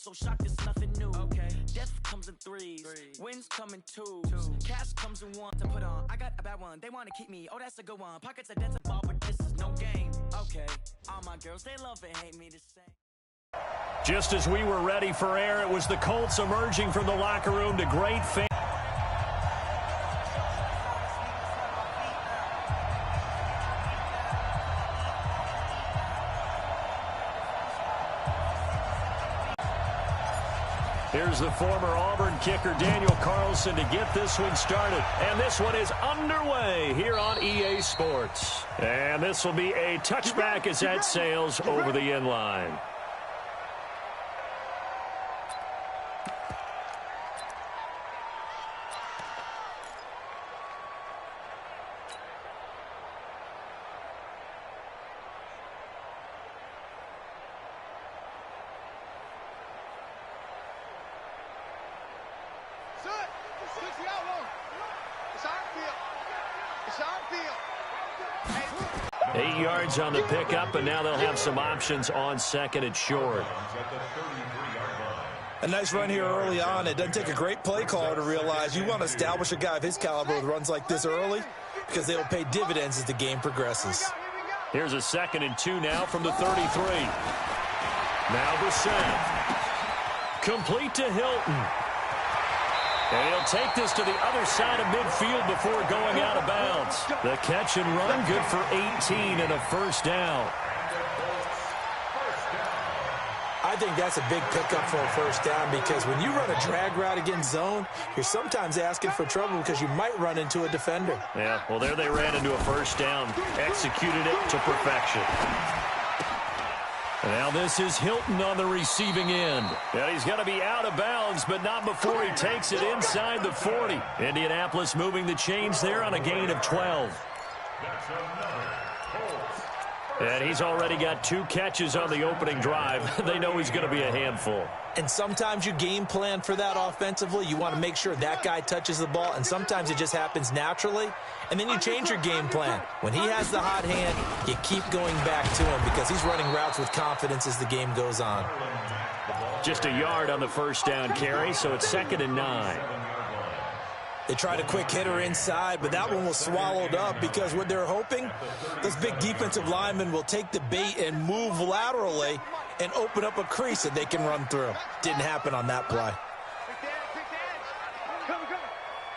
so shocked it's nothing new. Okay. Death comes in threes, wins come in twos, cash comes in one to put on. I got a bad one, they want to keep me. Oh, that's a good one. Pockets of debts involved, but this is no game. Okay, all my girls, they love and hate me the same. Just as we were ready for air, it was the Colts emerging from the locker room to great fans. Here's the former Auburn kicker Daniel Carlson to get this one started. And this one is underway here on EA Sports. And this will be a touchback as that sails over the end line. On the pickup, and now they'll have some options on second and short. A nice run here early on. It doesn't take a great play caller to realize you want to establish a guy of his caliber with runs like this early because they will pay dividends as the game progresses. Here's a 2nd and 2 now from the 33. Now the snap. Complete to Hilton. And he'll take this to the other side of midfield before going out of bounds. The catch and run good for 18 and a first down. I think that's a big pickup for a first down because when you run a drag route against zone, you're sometimes asking for trouble because you might run into a defender. Yeah, well, there they ran into a first down, executed it to perfection. Now this is Hilton on the receiving end. And he's going to be out of bounds, but not before he takes it inside the 40. Indianapolis moving the chains there on a gain of 12. And he's already got 2 catches on the opening drive. They know he's going to be a handful. And sometimes you game plan for that offensively. You want to make sure that guy touches the ball, and sometimes it just happens naturally. And then you change your game plan. When he has the hot hand, you keep going back to him because he's running routes with confidence as the game goes on. Just a yard on the first down carry, so it's 2nd and 9. They tried a quick hitter inside, but that one was swallowed up because what they're hoping, those big defensive linemen will take the bait and move laterally and open up a crease that they can run through. Didn't happen on that play.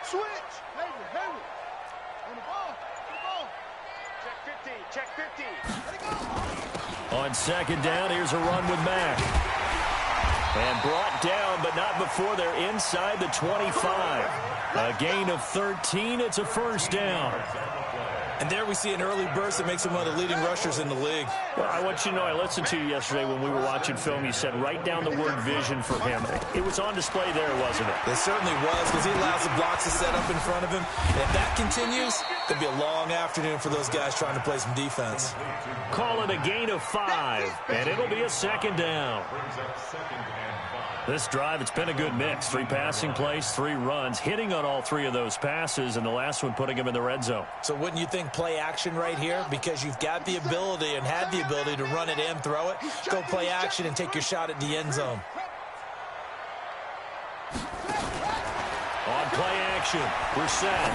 Switch. On the ball. Check 50. On 2nd down, here's a run with Mack. And brought down, but not before they're inside the 25. A gain of 13. It's a first down. And there we see an early burst that makes him one of the leading rushers in the league. Well, I want you to know, I listened to you yesterday when we were watching film. You said write down the word vision for him. It was on display there, wasn't it? It certainly was because he allows the blocks to set up in front of him. And if that continues, it'll be a long afternoon for those guys trying to play some defense. Call it a gain of 5, and it'll be a 2nd down. This drive, it's been a good mix. 3 passing plays, 3 runs, hitting on all 3 of those passes, and the last one putting him in the red zone. So wouldn't you think play action right here? Because you've got the ability and had the ability to run it and throw it. Go play action and take your shot at the end zone. On play action, we're set.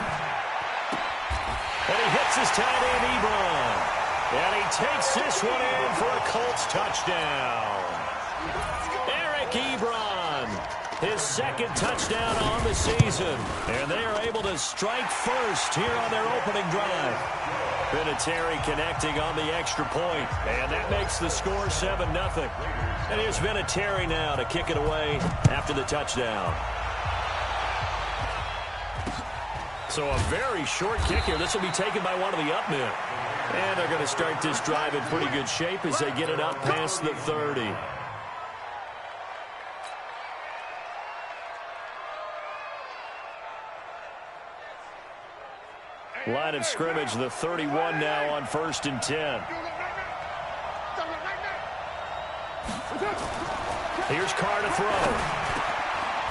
And he hits his tight end, Ebron. And he takes this one in for a Colts touchdown. Ebron, his 2nd touchdown on the season. And they are able to strike first here on their opening drive. Vinatieri connecting on the extra point. And that makes the score 7-0. And here's Vinatieri now to kick it away after the touchdown. So a very short kick here. This will be taken by one of the up men. And they're going to start this drive in pretty good shape as they get it up past the 30. Line of scrimmage, the 31 now on 1st and 10. Here's Carr to throw.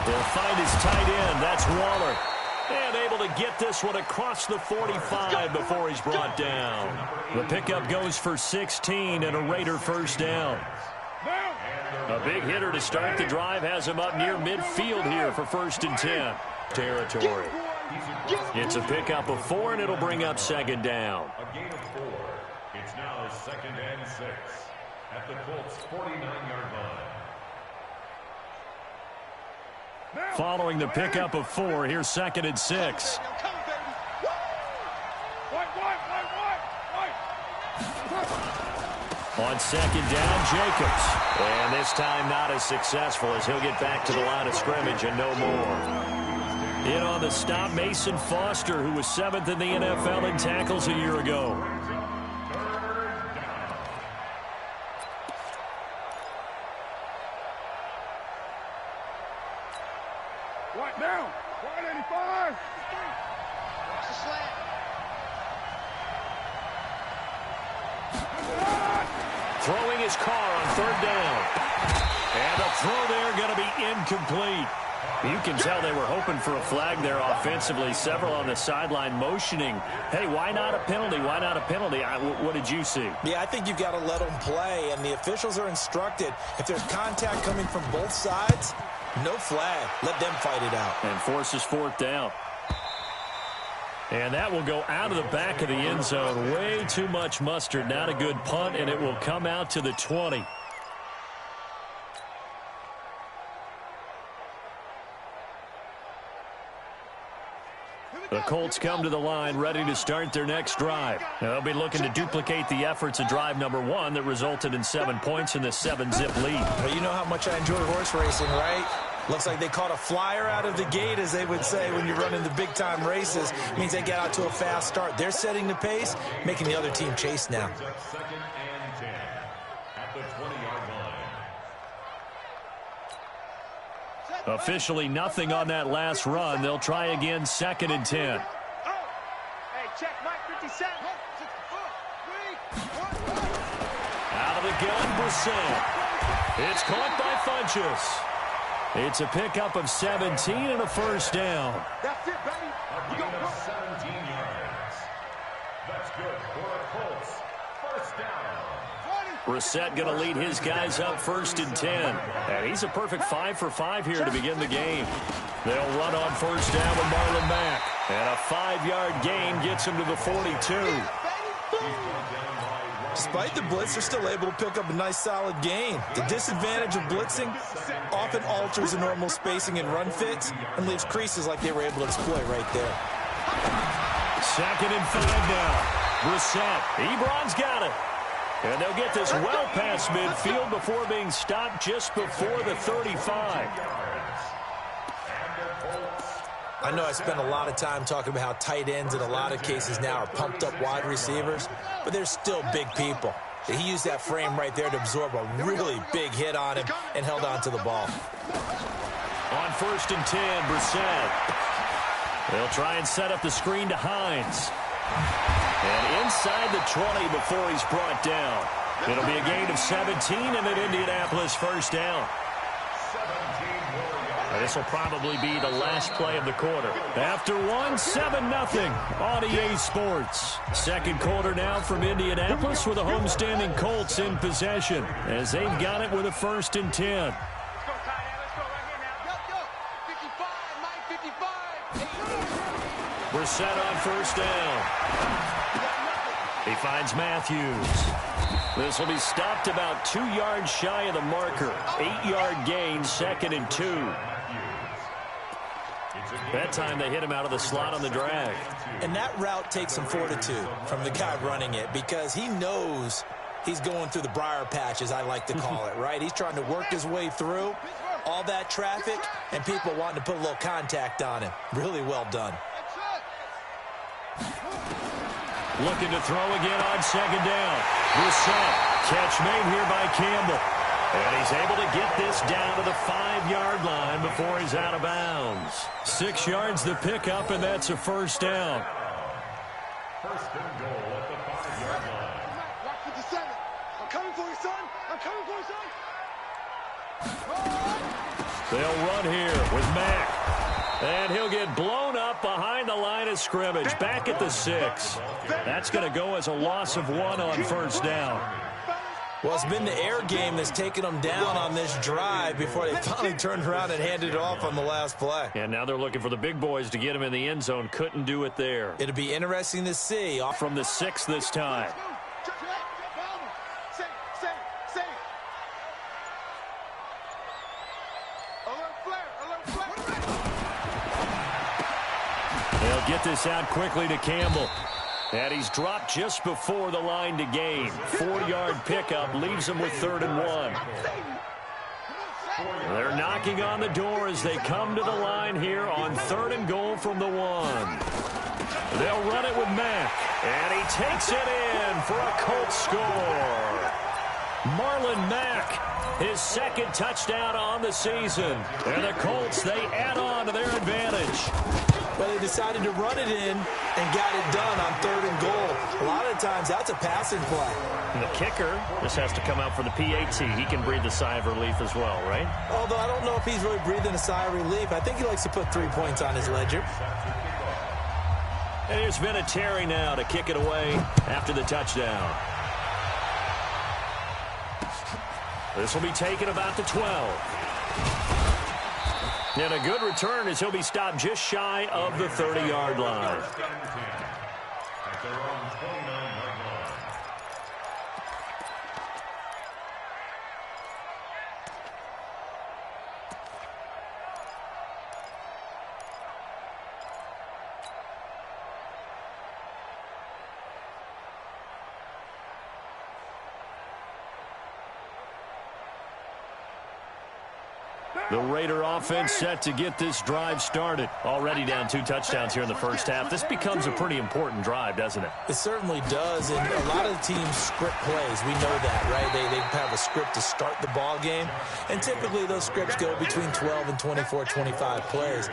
He'll find his tight end. That's Waller. And able to get this one across the 45 before he's brought down. The pickup goes for 16 and a Raider first down. A A big hitter to start the drive has him up near midfield here for 1st and 10 territory. It's a pickup of 4, and it'll bring up 2nd down. A gain of 4. It's now 2nd and 6 at the Colts' 49-yard line. Following the pickup of 4, here's 2nd and 6. On 2nd down, Jacobs. And this time not as successful as he'll get back to the line of scrimmage and no more. In on the stop, Mason Foster, who was 7th in the NFL in tackles a year ago. Right now, 185. Watch the slant. Throwing his car on 3rd down. And the throw there going to be incomplete. You can tell they were hoping for a flag there offensively. Several on the sideline motioning, hey, why not a penalty? Why not a penalty? What did you see? Yeah, I think you've got to let them play, and the officials are instructed. If there's contact coming from both sides, no flag. Let them fight it out. And forces 4th down. And that will go out of the back of the end zone. Way too much mustard. Not a good punt, and it will come out to the 20. The Colts come to the line ready to start their next drive. They'll be looking to duplicate the efforts of drive number 1 that resulted in 7 points in the 7-zip lead. Well, you know how much I enjoy horse racing, right? Looks like they caught a flyer out of the gate, as they would say when you're running the big-time races. It means they get out to a fast start. They're setting the pace, making the other team chase now. 2nd and 10 at the 20-yard line. Officially nothing on that last run. They'll try again 2nd and 10. Hey, check Mike 57. Out of the gun, Brissett. It's caught by Funchess. It's a pickup of 17 and a 1st down. That's it, baby. A gain of 17 yards. That's good for the Colts. 1st down. Brissett going to lead his guys up 1st and 10. And he's a perfect 5 for 5 here to begin the game. They'll run on 1st down with Marlon Mack. And a 5-yard gain gets him to the 42. Despite the blitz, they're still able to pick up a nice, solid gain. The disadvantage of blitzing often alters the normal spacing and run fits and leaves creases like they were able to exploit right there. 2nd and 5 now. Brissett. Ebron's got it. And they'll get this well past midfield before being stopped just before the 35. I know I spent a lot of time talking about how tight ends in a lot of cases now are pumped up wide receivers, but they're still big people. He used that frame right there to absorb a really big hit on him and held on to the ball. On 1st and 10, Brissett. They'll try and set up the screen to Hines. And inside the 20 before he's brought down. It'll be a gain of 17 and an Indianapolis 1st down. This will probably be the last play of the quarter. After 7-0 on EA Sports. 2nd quarter now from Indianapolis with the homestanding Colts in possession as they've got it with a 1st and 10. Let's go, Ty. Let's go right here now. Go. 55, Mike, 55. Brissett on 1st down. He finds Matthews. This will be stopped about 2 yards shy of the marker. 8-yard gain, 2nd and 2. That time they hit him out of the slot on the drag. And that route takes some fortitude from the guy running it because he knows he's going through the briar patch, as I like to call it, right? He's trying to work his way through all that traffic and people wanting to put a little contact on him. Really well done. Looking to throw again on 2nd down. Brissett. Catch made here by Campbell. And he's able to get this down to the 5-yard line before he's out of bounds. 6 yards the pickup, and that's a 1st down. 1st and goal at the 5-yard line. Watch 57. I'm coming for you, son. I'm coming for you, son. They'll run here with Mack. And he'll get blown up behind the line of scrimmage. Back at the 6. That's going to go as a loss of 1 on 1st down. Well, it's been the air game that's taken them down on this drive before they finally turned around and handed it off on the last play. And now they're looking for the big boys to get him in the end zone. Couldn't do it there. It'll be interesting to see. From the 6 this time. They'll get this out quickly to Campbell. And he's dropped just before the line to gain. 4-yard pickup leaves him with 3rd and 1. They're knocking on the door as they come to the line here on 3rd and goal from the 1. They'll run it with Mack. And he takes it in for a Colts score. Marlon Mack, his 2nd touchdown on the season. And the Colts, they add on to their advantage. Well, they decided to run it in and got it done on 3rd and goal. A lot of times, that's a passing play. And the kicker just has to come out for the PAT. He can breathe a sigh of relief as well, right? Although I don't know if he's really breathing a sigh of relief. I think he likes to put 3 points on his ledger. And here's Vinatieri now to kick it away after the touchdown. This will be taken about the 12. And a good return as he'll be stopped just shy of the 30-yard line. The Raider offense set to get this drive started. Already down 2 touchdowns here in the first half. This becomes a pretty important drive, doesn't it? It certainly does, and a lot of the teams script plays. We know that, right? They have a script to start the ball game, and typically those scripts go between 12 and 24, 25 plays.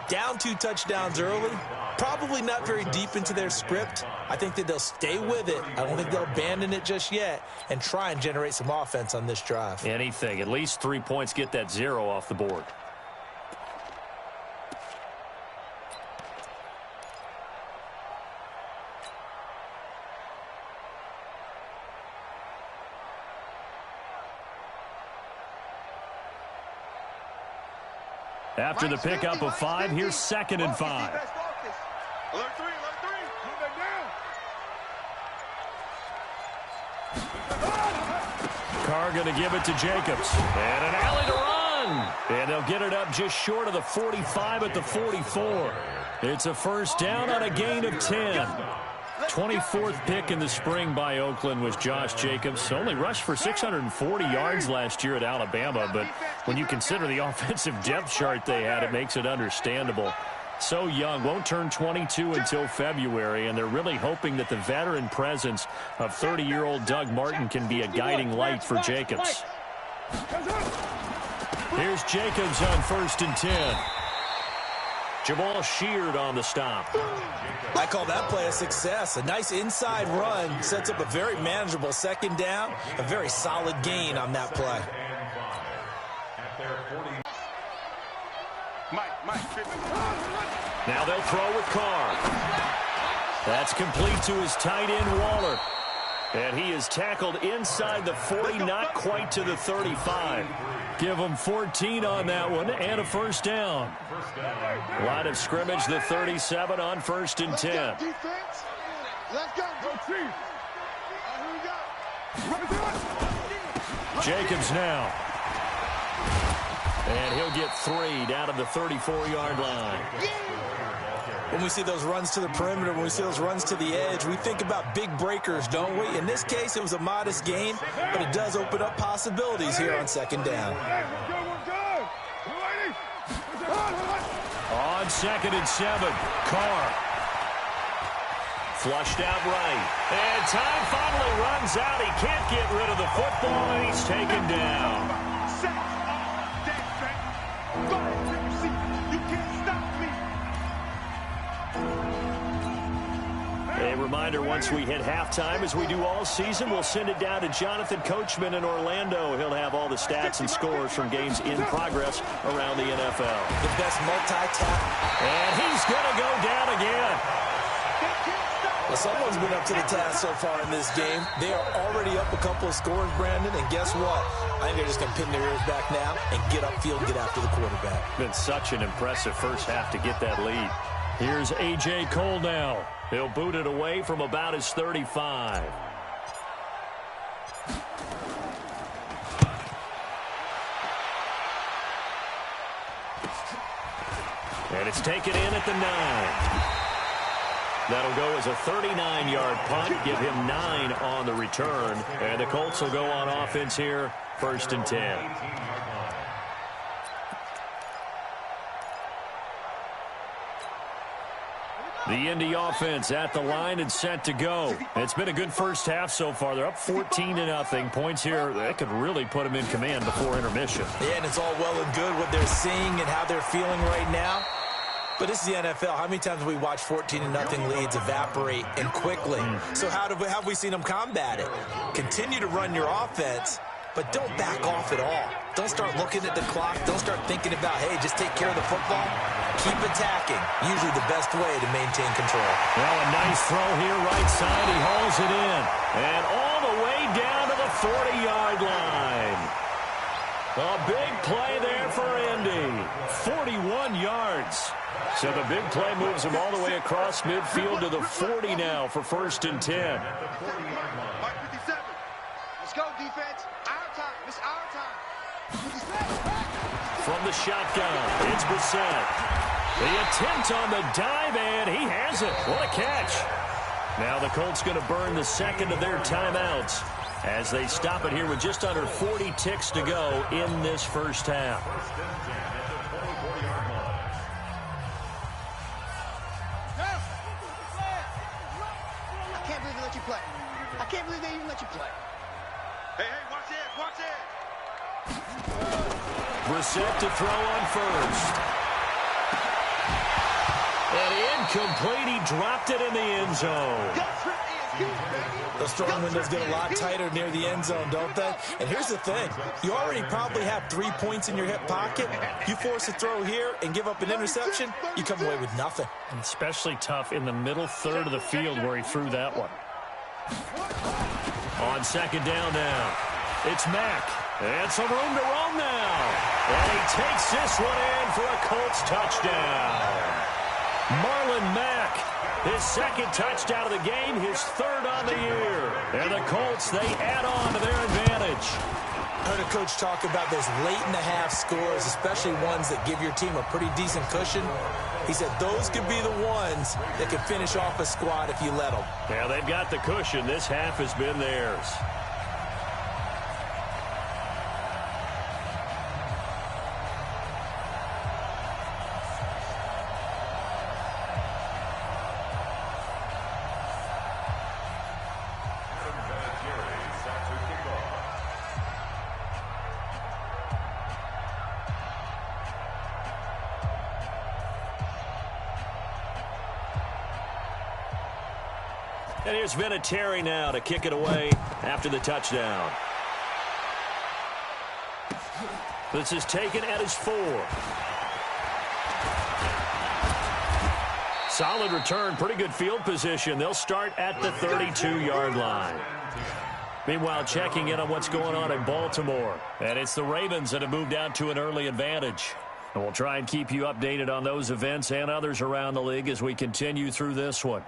Down 2 touchdowns early, probably not very deep into their script. I think that they'll stay with it. I don't think they'll abandon it just yet and try and generate some offense on this drive. Anything. At least 3 points, get that 0 off the board. After the pickup of 5, here's 2nd and 5. Alert 3, alert 3. Move that down. Carr going to give it to Jacobs. And an alley to run. And they'll get it up just short of the 45 at the 44. It's a first down on a gain of 10. 24th pick in the spring by Oakland was Josh Jacobs. Only rushed for 640 yards last year at Alabama, but when you consider the offensive depth chart they had, it makes it understandable. So young, won't turn 22 until February, and they're really hoping that the veteran presence of 30-year-old Doug Martin can be a guiding light for Jacobs. Here's Jacobs on 1st and 10. Jamal Sheard on the stop. I call that play a success. A nice inside run sets up a very manageable 2nd down. A very solid gain on that play. Now they'll throw with Carr. That's complete to his tight end, Waller. And he is tackled inside the 40, not quite to the 35. Give him 14 on that one and a first down. Line of scrimmage, the 37 on 1st and 10. Let's go. Jacobs now. And he'll get 3 down to the 34-yard line. When we see those runs to the perimeter, when we see those runs to the edge, we think about big breakers, don't we? In this case, it was a modest gain, but it does open up possibilities here on 2nd down. On 2nd and 7, Carr. Flushed out right. And time finally runs out. He can't get rid of the football, and he's taken down. A reminder, once we hit halftime, as we do all season, we'll send it down to Jonathan Coachman in Orlando. He'll have all the stats and scores from games in progress around the NFL. The best multi-tap. And he's going to go down again. Well, someone's been up to the task so far in this game. They are already up a couple of scores, Brandon, and guess what? I think they're just going to pin their ears back now and get upfield and get after the quarterback. Been such an impressive first half to get that lead. Here's A.J. Cole now. He'll boot it away from about his 35. And it's taken in at the 9. That'll go as a 39-yard punt, give him 9 on the return. And the Colts will go on offense here, 1st and 10. The Indy offense at the line and set to go. It's been a good first half so far. They're up 14-0. Points here that could really put them in command before intermission. Yeah, and it's all well and good what they're seeing and how they're feeling right now. But this is the NFL. How many times have we watched 14-0 leads evaporate and quickly? So how have we seen them combat it? Continue to run your offense, but don't back off at all. Don't start looking at the clock. Don't start thinking about, hey, just take care of the football. Keep attacking. Usually the best way to maintain control. Well, a nice throw here, right side. He hauls it in. And all the way down to the 40-yard line. A big play there for Indy. 41 yards. So the big play moves him all the way across midfield to the 40 now for 1st and 10. Mark 57. Let's go, defense. Our time. It's our time. From the shotgun, it's Brissett. The attempt on the dive, and he has it. What a catch. Now the Colts going to burn the second of their timeouts as they stop it here with just under 40 ticks to go in this first half. I can't believe they let you play. I can't believe they even let you play. Hey, watch it, watch it. Brissett to throw on first. And incomplete. He dropped it in the end zone. Those throwing windows get a lot tighter near the end zone, don't they? And here's the thing. You already probably have 3 points in your hip pocket. You force a throw here and give up an interception, you come away with nothing. And especially tough in the middle third of the field where he threw that one. On 2nd down now, it's Mack. And some room to roam now. And he takes this one in for a Colts touchdown. Marlon Mack, his 2nd touchdown of the game, his 3rd on the year. And the Colts, they add on to their advantage. I heard a coach talk about those late-in-the-half scores, especially ones that give your team a pretty decent cushion. He said those could be the ones that could finish off a squad if you let them. Yeah, they've got the cushion. This half has been theirs. And here's Vinatieri now to kick it away after the touchdown. This is taken at his 4. Solid return, pretty good field position. They'll start at the 32-yard line. Meanwhile, checking in on what's going on in Baltimore. And it's the Ravens that have moved out to an early advantage. And we'll try and keep you updated on those events and others around the league as we continue through this one.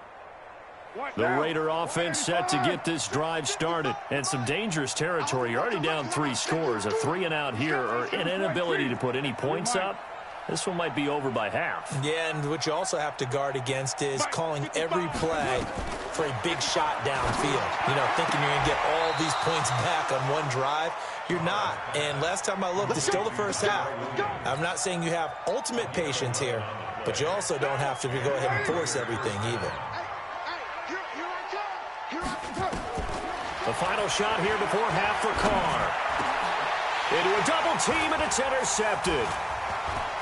The Raider offense set to get this drive started. And some dangerous territory. You're already down 3 scores. A 3-and-out here, or an inability to put any points up. This one might be over by half. Yeah, and what you also have to guard against is calling every play for a big shot downfield. You know, thinking you're going to get all these points back on one drive. You're not. And last time I looked, it's still the first half. I'm not saying you have ultimate patience here, but you also don't have to go ahead and force everything either. The final shot here before half for Carr. Into a double team, and it's intercepted.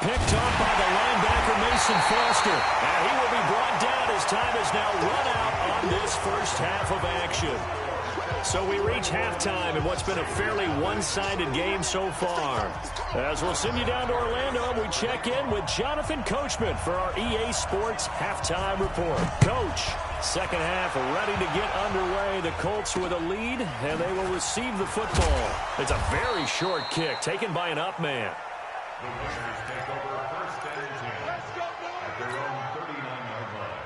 Picked up by the linebacker, Mason Foster. And he will be brought down as time is now run out on this first half of action. So we reach halftime in what's been a fairly one-sided game so far. As we'll send you down to Orlando, we check in with Jonathan Coachman for our EA Sports Halftime Report. Coach, second half ready to get underway. The Colts with a lead, and they will receive the football. It's a very short kick taken by an up man. The Raiders take over first and 10 at their own 39-yard line.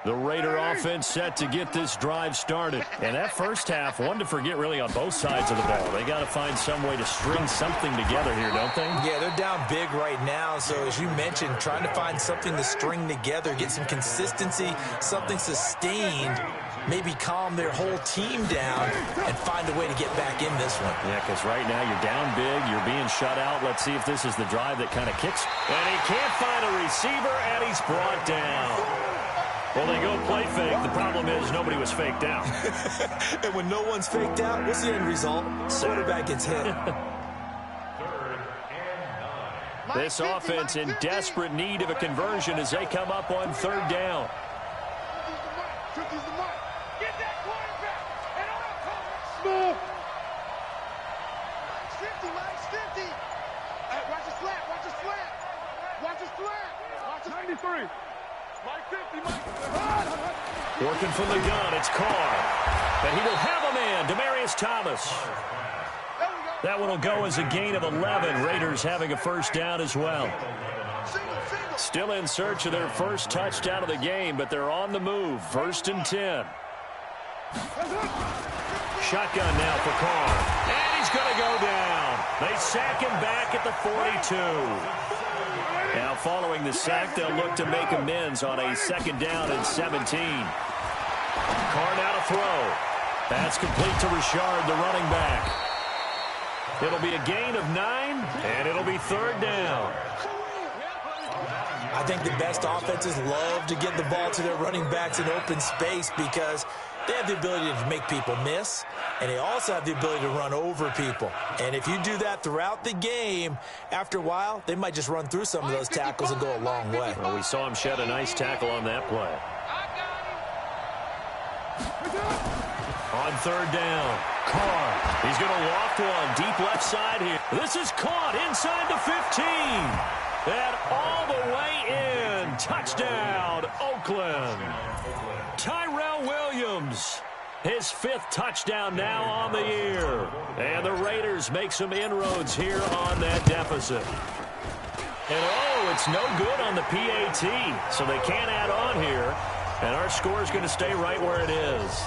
The Raider offense set to get this drive started. And that first half, one to forget really on both sides of the ball. They got to find some way to string something together here, don't they? Yeah, they're down big right now. So as you mentioned, trying to find something to string together, get some consistency, something sustained, maybe calm their whole team down and find a way to get back in this one. Yeah, because right now you're down big, you're being shut out. Let's see if this is the drive that kind of kicks. And he can't find a receiver, and he's brought down. Well, they go play fake. The problem is nobody was faked out. And when no one's faked out, what's the end result? Quarterback gets hit. Third and 9. This offense in desperate need of a conversion as they come up on third down. Get that quarterback and all. 50. Watch his flat. Watch his flat. 93. Working from the gun, it's Carr. And he will have a man, Demaryius Thomas. That one will go as a gain of 11. Raiders having a first down as well. Still in search of their first touchdown of the game, but they're on the move. First and 10. Shotgun now for Carr. And he's going to go down. They sack him back at the 42. Now following the sack, they'll look to make amends on a second down and 17. Carr now to throw. That's complete to Richard, the running back. It'll be a gain of 9, and it'll be third down. I think the best offenses love to get the ball to their running backs in open space because they have the ability to make people miss, and they also have the ability to run over people. And if you do that throughout the game, after a while, they might just run through some of those tackles and go a long way. Well, we saw him shed a nice tackle on that play. On third down, Carr. He's going to loft one deep left side here. This is caught inside the 15. And all the way in. Touchdown, Oakland. Tyrell Williams, his 5th touchdown now on the year. And the Raiders make some inroads here on that deficit. And oh, it's no good on the PAT, so they can't add on here. And our score is going to stay right where it is.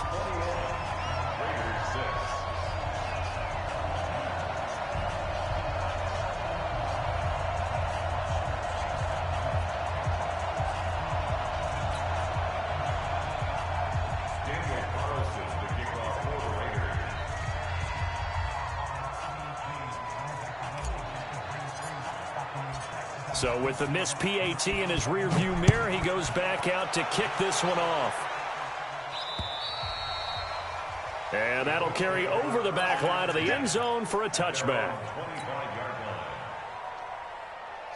So with the missed PAT in his rearview mirror, he goes back out to kick this one off. And that'll carry over the back line of the end zone for a touchback.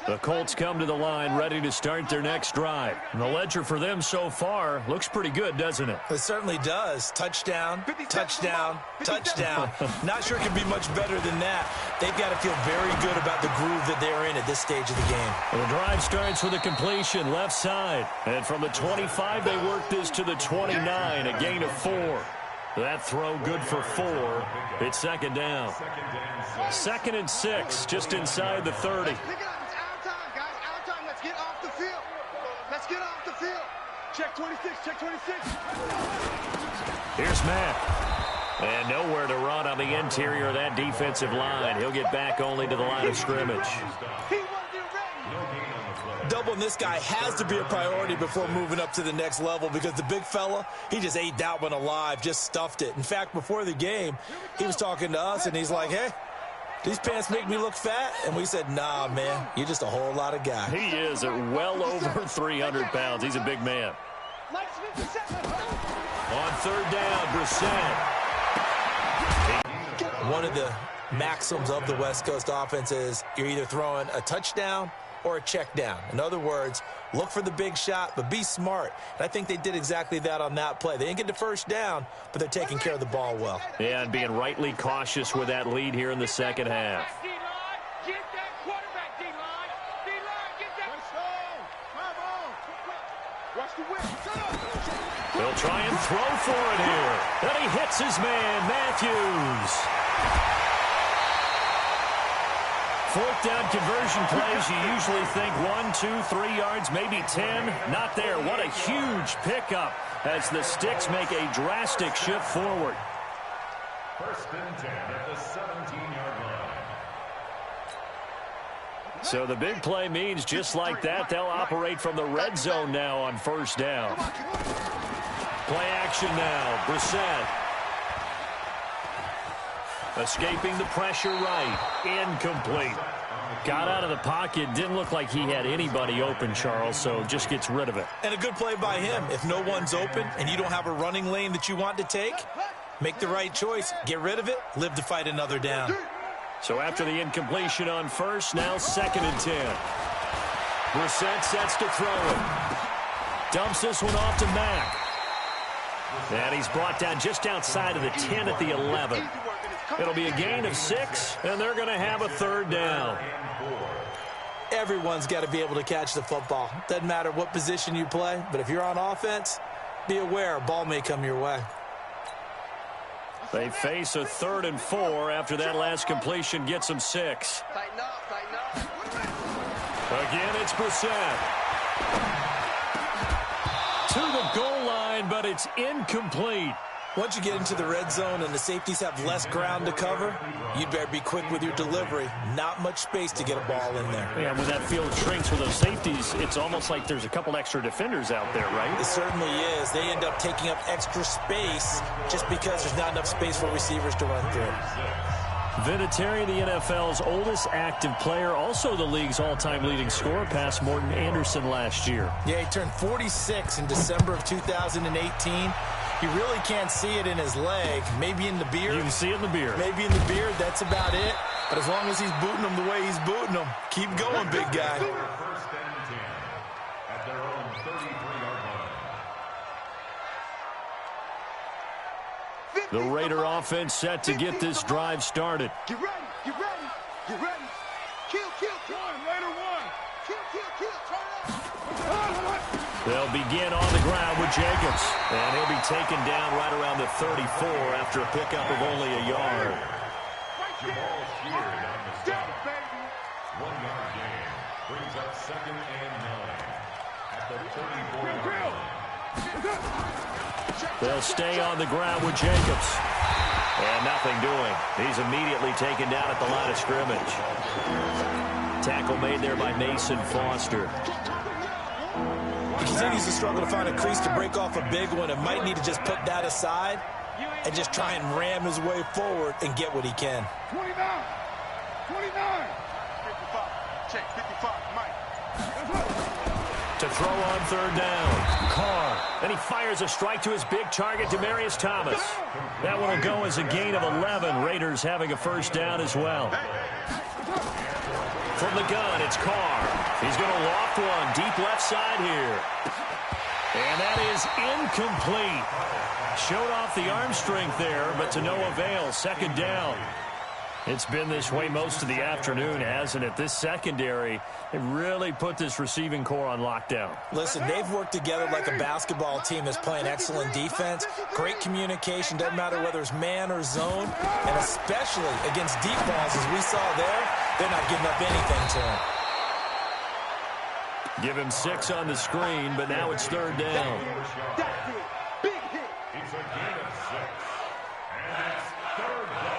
The Colts come to the line ready to start their next drive. And the ledger for them so far looks pretty good, doesn't it? It certainly does. Touchdown, touchdown, touchdown. Not sure it can be much better than that. They've got to feel very good about the groove that they're in at this stage of the game. Well, the drive starts with a completion left side. And from the 25, they work this to the 29, a gain of 4. That throw good for 4. It's second down. 2nd and 6, just inside the 30. Get off the field. Check 26, check 26. Here's Mack. And nowhere to run on the interior of that defensive line. He'll get back only to the line of scrimmage. Doubling this guy has to be a priority before moving up to the next level because the big fella, he just ate that one alive, just stuffed it. In fact, before the game, he was talking to us, and he's like, hey, these pants make me look fat? And we said, nah, man, you're just a whole lot of guy. He is at well over 300 pounds. He's a big man. On third down, Brissett. One of the maxims of the West Coast offense is you're either throwing a touchdown or a check down. In other words, Look for the big shot, but be smart. And I think they did exactly that on that play. They didn't get the first down, but they're taking care of the ball well. Yeah, and being rightly cautious with that lead here in the second half. They'll try and throw for it here. And he hits his man, Matthews. Fourth down conversion plays, you usually think 1, 2, 3 yards, maybe 10. Not there. What a huge pickup as the Sticks make a drastic shift forward. First and 10 at the 17-yard line. So the big play means just like that, they'll operate from the red zone now on first down. Play action now. Brissett. Escaping the pressure right. Incomplete. Got out of the pocket. Didn't look like he had anybody open, Charles, so just gets rid of it. And a good play by him. If no one's open and you don't have a running lane that you want to take, make the right choice. Get rid of it. Live to fight another down. So after the incompletion on first, now 2nd and 10. Brissett sets to throw it. Dumps this one off to Mack. And he's brought down just outside of the 10 at the 11. It'll be a gain of 6, and they're going to have a 3rd down. Everyone's got to be able to catch the football. Doesn't matter what position you play, but if you're on offense, be aware a ball may come your way. They face a 3rd and 4 after that last completion gets them 6. Tighten up. Again, it's Brissett. To the goal line, but it's incomplete. Once you get into the red zone and the safeties have less ground to cover, you'd better be quick with your delivery. Not much space to get a ball in there. Yeah, when that field shrinks with those safeties, it's almost like there's a couple extra defenders out there, right? It certainly is. They end up taking up extra space just because there's not enough space for receivers to run through. Vinatieri, the NFL's oldest active player, also the league's all-time leading scorer, past Morton Anderson last year. Yeah, he turned 46 in December of 2018. He really can't see it in his leg. Maybe in the beard. You can see it in the beard. Maybe in the beard. That's about it. But as long as he's booting them the way he's booting them, keep going, big guy. First and 10 at their own 33-yard line. The Raider offense set to get this drive started. Get ready. Kill. Raider one. Kill. Turn up. They'll begin on the ground with Jacobs. And he'll be taken down right around the 34 after a pickup of only a yard. Jamal sheared on the stop. 1-yard gain brings up 2nd and 9 at the 34-yard line. They'll stay on the ground with Jacobs. And nothing doing. He's immediately taken down at the line of scrimmage. Tackle made there by Mason Foster. He continues to struggle to find a crease to break off a big one and might need to just put that aside and just try and ram his way forward and get what he can. 29. 55. Check. 55. Mike. To throw on 3rd down. Carr. And he fires a strike to his big target, Demaryius Thomas. That one will go as a gain of 11. Raiders having a 1st down as well. From the gun, it's Carr. He's going to loft one deep left side here. And that is incomplete. Showed off the arm strength there, but to no avail. 2nd down. It's been this way most of the afternoon, hasn't it? This secondary, it really put this receiving core on lockdown. Listen, they've worked together like a basketball team that's playing excellent defense. Great communication, doesn't matter whether it's man or zone. And especially against deep balls, as we saw there, they're not giving up anything to him. Give him 6 on the screen, but now it's 3rd down. That's it. Big hit. It's a gain of 6. And it's 3rd down.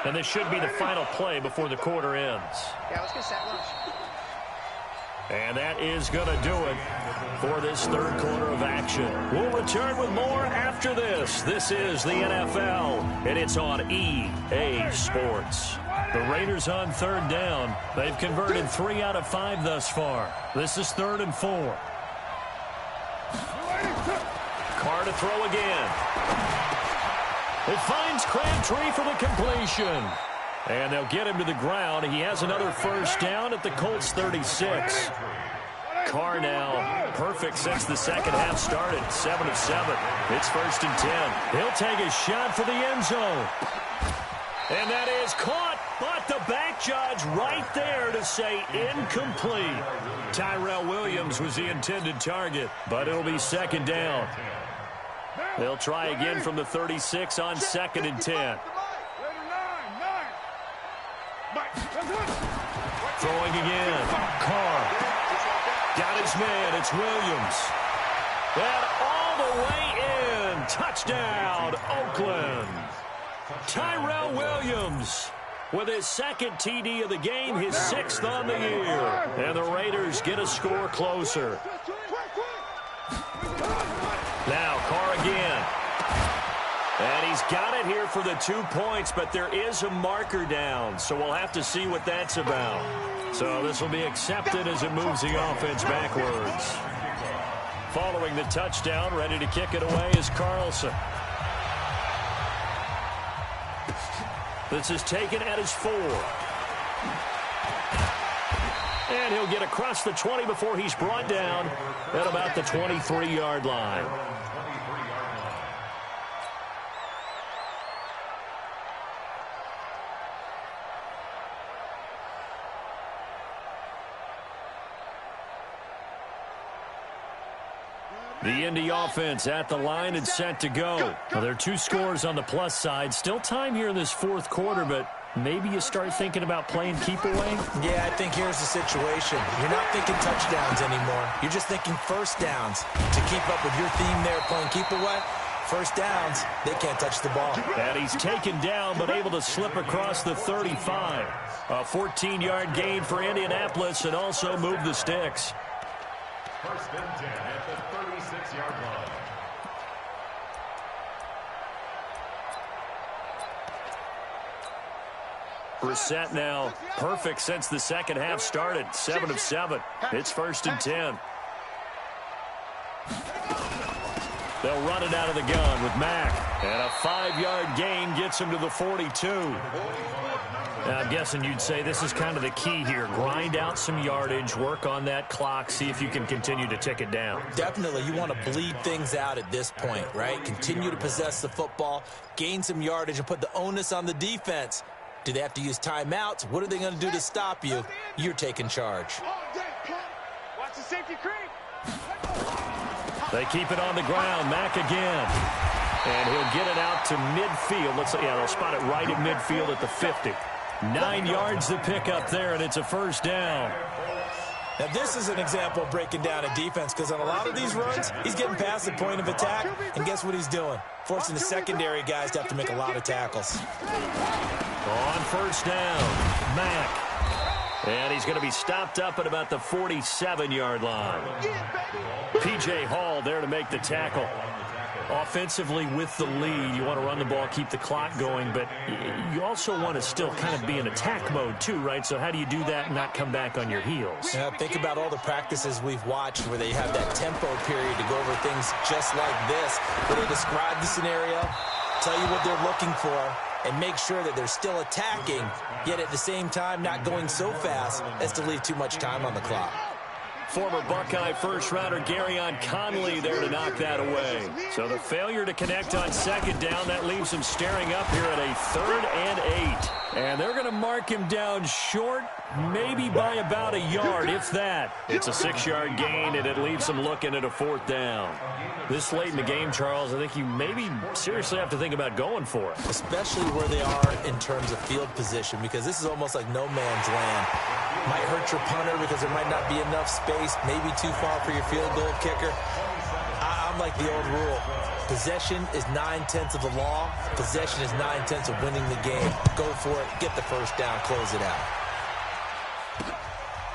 And this should be the final play before the quarter ends. Yeah, let's get sack lunch. And that is going to do it for this 3rd quarter of action. We'll return with more after this. This is the NFL, and it's on EA Sports. The Raiders on 3rd down. They've converted 3 out of 5 thus far. This is 3rd and 4. Carr to throw again. It finds Crabtree for the completion. And they'll get him to the ground. He has another first down at the Colts 36. Carr now perfect since the second half started. 7 of 7. It's 1st and 10. He'll take a shot for the end zone. And that is caught, but the back judge right there to say incomplete. Tyrell Williams was the intended target, but it'll be 2nd down. They'll try again from the 36 on 2nd and 10. Throwing again. Carr. Got his man. It's Williams. And all the way in. Touchdown, Oakland. Tyrell Williams with his 2nd TD of the game, his 6th on the year. And the Raiders get a score closer. Now Carr again. And he's got it here for the 2 points, but there is a marker down, so we'll have to see what that's about. So this will be accepted as it moves the offense backwards. Following the touchdown, ready to kick it away is Carlson. This is taken at his 4. And he'll get across the 20 before he's brought down at about the 23-yard line. The Indy offense at the line and set to go. Well, there are 2 scores on the plus side. Still time here in this 4th quarter, but maybe you start thinking about playing keep away? Yeah, I think here's the situation. You're not thinking touchdowns anymore. You're just thinking first downs. To keep up with your theme there, playing keep away, first downs, they can't touch the ball. And he's taken down, but able to slip across the 35. A 14-yard gain for Indianapolis and also move the sticks. 1st and 10 at the 36-yard line. Brissett now perfect since the second half started. 7 of 7. It's 1st and 10. They'll run it out of the gun with Mack. And a 5-yard gain gets him to the 42. Now, I'm guessing you'd say this is kind of the key here. Grind out some yardage, work on that clock, see if you can continue to tick it down. Definitely. You want to bleed things out at this point, right? Continue to possess the football, gain some yardage, and put the onus on the defense. Do they have to use timeouts? What are they going to do to stop you? You're taking charge. Watch the safety creep. They keep it on the ground. Mack again. And he'll get it out to midfield. They'll spot it right at midfield at the 50. 9 yards to pick up there, and it's a 1st down. Now, this is an example of breaking down a defense, because on a lot of these runs, he's getting past the point of attack, and guess what he's doing? Forcing the secondary guys to have to make a lot of tackles. On 1st down, Mack. And he's going to be stopped up at about the 47-yard line. P.J. Hall there to make the tackle. Offensively with the lead, you want to run the ball, keep the clock going, but you also want to still kind of be in attack mode too, right? So how do you do that and not come back on your heels? Yeah, think about all the practices we've watched where they have that tempo period to go over things just like this, where they describe the scenario, tell you what they're looking for, and make sure that they're still attacking, yet at the same time not going so fast as to leave too much time on the clock. Former Buckeye first-rounder Garyon Conley there to knock that away. So the failure to connect on 2nd down, that leaves him staring up here at a 3rd and 8. And they're going to mark him down short, maybe by about a yard, if that. It's a 6-yard gain, and it leaves him looking at a 4th down. This late in the game, Charles, I think you maybe seriously have to think about going for it. Especially where they are in terms of field position, because this is almost like no man's land. Might hurt your punter because there might not be enough space, maybe too far for your field goal kicker. I'm like the old rule. Possession is 9/10 of the law. Possession is 9/10 of winning the game. Go for it, get the 1st down, close it out.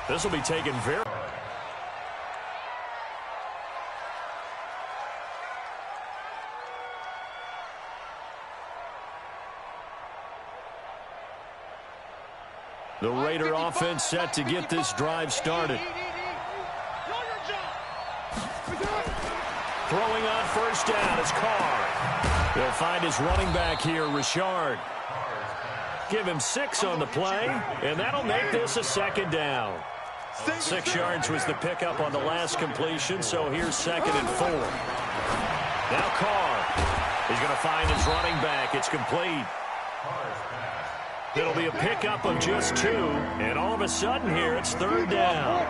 This will be taken very... The Raider offense set to get this drive started. Throwing on 1st down is Carr. He'll find his running back here, Richard. Give him 6 on the play, and that'll make this a second down. 6 yards was the pickup on the last completion, so here's 2nd and 4. Now Carr. He's going to find his running back. It's complete. It'll be a pickup of just 2, and all of a sudden here it's 3rd down.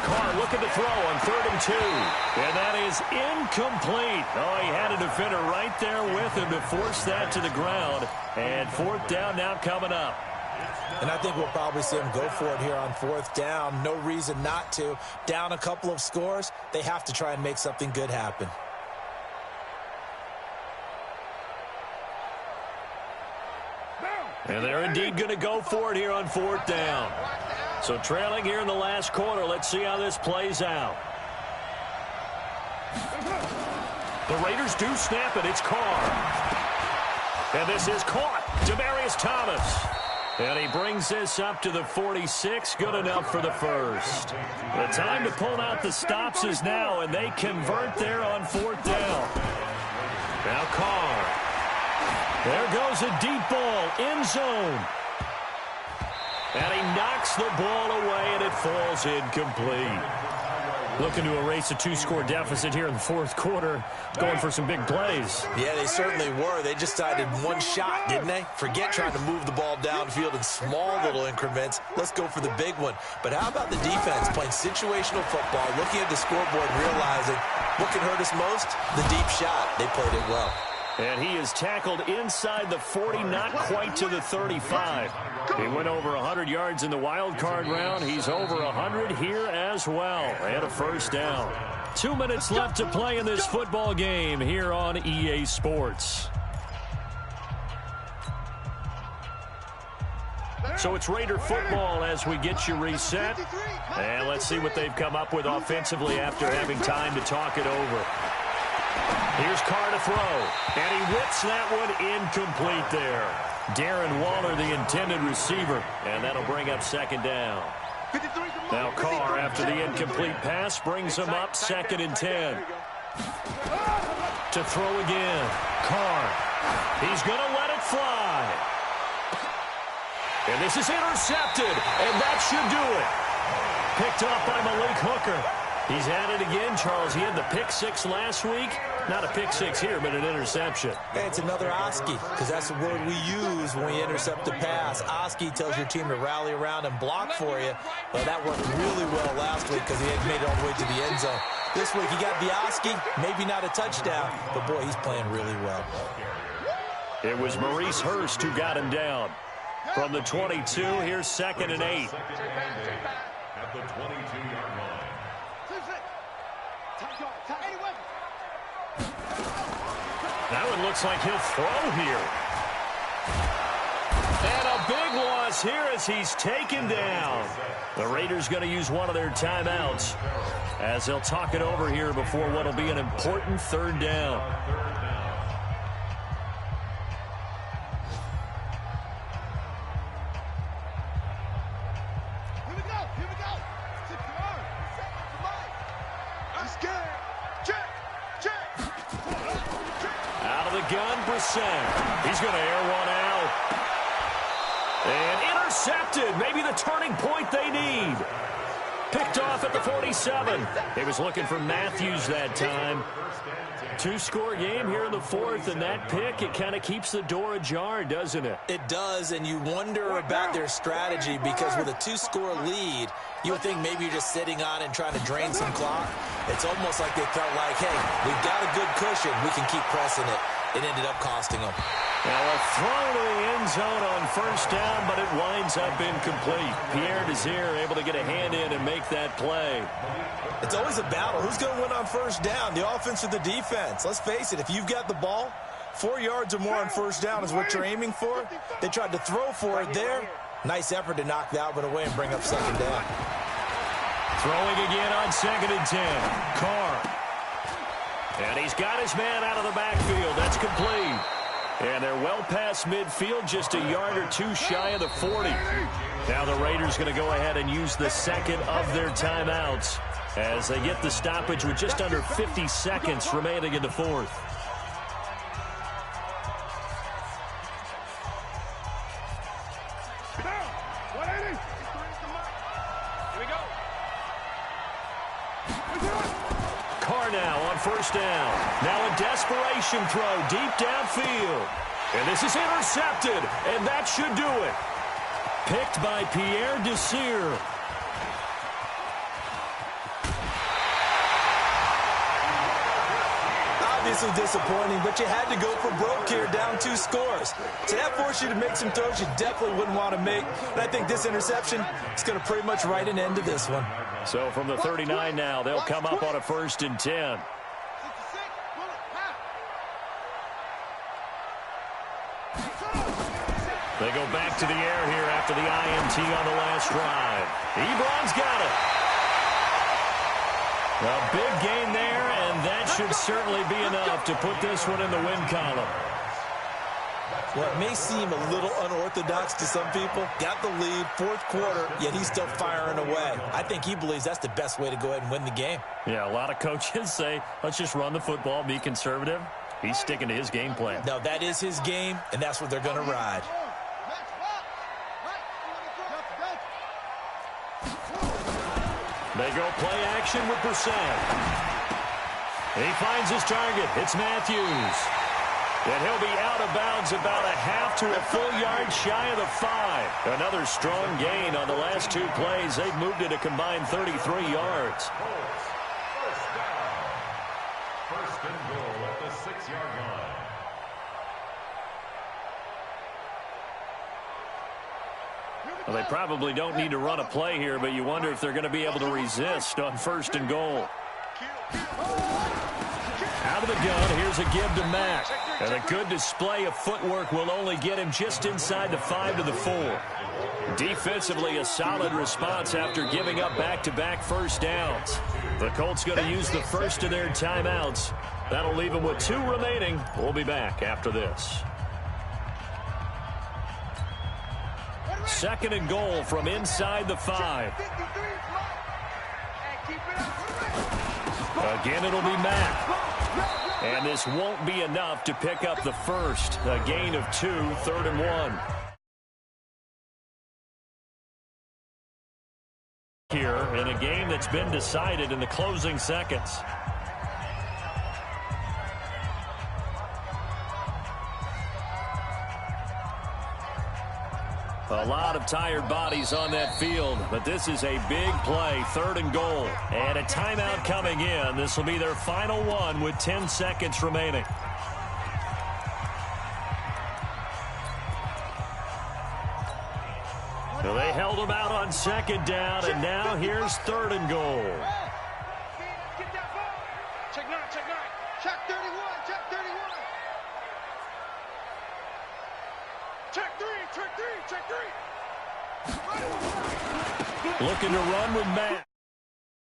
Carr looking to throw on 3rd and 2. And that is incomplete. Oh, he had a defender right there with him to force that to the ground. And 4th down now coming up. And I think we'll probably see him go for it here on 4th down. No reason not to. Down a couple of scores, they have to try and make something good happen. And they're indeed going to go for it here on 4th down. So trailing here in the last quarter. Let's see how this plays out. The Raiders do snap it. It's Carr. And this is caught. Demaryius Thomas. And he brings this up to the 46. Good enough for the first. The time to pull out the stops is now, and they convert there on 4th down. Now Carr. There goes a deep ball, end zone. And he knocks the ball away, and it falls incomplete. Looking to erase a 2-score deficit here in the 4th quarter. Going for some big plays. Yeah, they certainly were. They just decided one shot, didn't they? Forget trying to move the ball downfield in small little increments. Let's go for the big one. But how about the defense playing situational football, looking at the scoreboard, realizing what can hurt us most? The deep shot. They played it well. And he is tackled inside the 40, not quite to the 35. He went over 100 yards in the wild card round. He's over 100 here as well. And a first down. 2 minutes left to play in this football game here on EA Sports. So it's Raider football as we get you reset. And let's see what they've come up with offensively after having time to talk it over. Here's Carr to throw, and he whips that one incomplete there. Darren Waller, the intended receiver, and that'll bring up 2nd down. Now Carr, after the incomplete pass, brings him up 2nd and 10. To throw again. Carr. He's going to let it fly. And this is intercepted, and that should do it. Picked off by Malik Hooker. He's at it again, Charles. He had the pick 6 last week. Not a pick 6 here, but an interception. Hey, it's another Oski, because that's the word we use when we intercept a pass. Oski tells your team to rally around and block for you. Well, that worked really well last week because he had made it all the way to the end zone. This week he got the Oski, maybe not a touchdown, but boy, he's playing really well. It was Maurice Hurst who got him down. From the 22, here's 2nd and 8. At the 22-yard line. That one looks like he'll throw here. And a big loss here as he's taken down. The Raiders going to use one of their timeouts as they'll talk it over here before what will be an important 3rd down. He's going to air one out. And intercepted. Maybe the turning point they need. Picked off at the 47. He was looking for Matthews that time. 2-score game here in the 4th, and that pick, it kind of keeps the door ajar, doesn't it? It does, and you wonder about their strategy because with a 2-score lead, you would think maybe you're just sitting on and trying to drain some clock. It's almost like they felt like, hey, we've got a good cushion. We can keep pressing it. It ended up costing them. Now a throw to the end zone on 1st down, but it winds up incomplete. Pierre Desir able to get a hand in and make that play. It's always a battle. Who's going to win on 1st down, the offense or the defense? Let's face it, if you've got the ball, 4 yards or more on 1st down is what you're aiming for. They tried to throw for it there. Nice effort to knock that one away and bring up 2nd down. Throwing again on 2nd and 10. Carr. And he's got his man out of the backfield. That's complete. And they're well past midfield, just a yard or 2 shy of the 40. Now the Raiders going to go ahead and use the 2nd of their timeouts. as they get the stoppage with just under 50 seconds remaining in the fourth. First down. Now a desperation throw deep downfield. And this is intercepted, and that should do it. Picked by Pierre Desir. Obviously disappointing, but you had to go for broke here, down 2 scores. So that forced you to make some throws you definitely wouldn't want to make. And I think this interception is going to pretty much write an end to this one. So from the 39 now, they'll come up on a 1st and 10. They go back to the air here after the INT on the last drive. Ebron's got it. A big gain there, and that should certainly be enough to put this one in the win column. Well, it may seem a little unorthodox to some people. Got the lead, 4th quarter, yet he's still firing away. I think he believes that's the best way to go ahead and win the game. Yeah, a lot of coaches say, let's just run the football, be conservative. He's sticking to his game plan. No, that is his game, and that's what they're going to ride. They go play action with Brissett. He finds his target. It's Matthews. And he'll be out of bounds about a half to a full yard shy of the 5. Another strong gain on the last 2 plays. They've moved it a combined 33 yards. First down. First and goal at the 6-yard line. Well, they probably don't need to run a play here, but you wonder if they're going to be able to resist on 1st and goal. Out of the gun, here's a give to Mack. And a good display of footwork will only get him just inside the 5 to the 4. Defensively, a solid response after giving up back-to-back first downs. The Colts going to use the first of their timeouts. That'll leave them with 2 remaining. We'll be back after this. 2nd and goal from inside the 5. Again, it'll be Mack. And this won't be enough to pick up the first. A gain of 2, 3rd and 1. Here in a game that's been decided in the closing seconds. A lot of tired bodies on that field, but this is a big play, 3rd and goal. And a timeout coming in. This will be their final one with 10 seconds remaining. So they held them out on 2nd down, and now here's 3rd and goal. Check 9, check 9. Check 31, check 31. Check 3, check 3, check 3. Looking to run with Matt.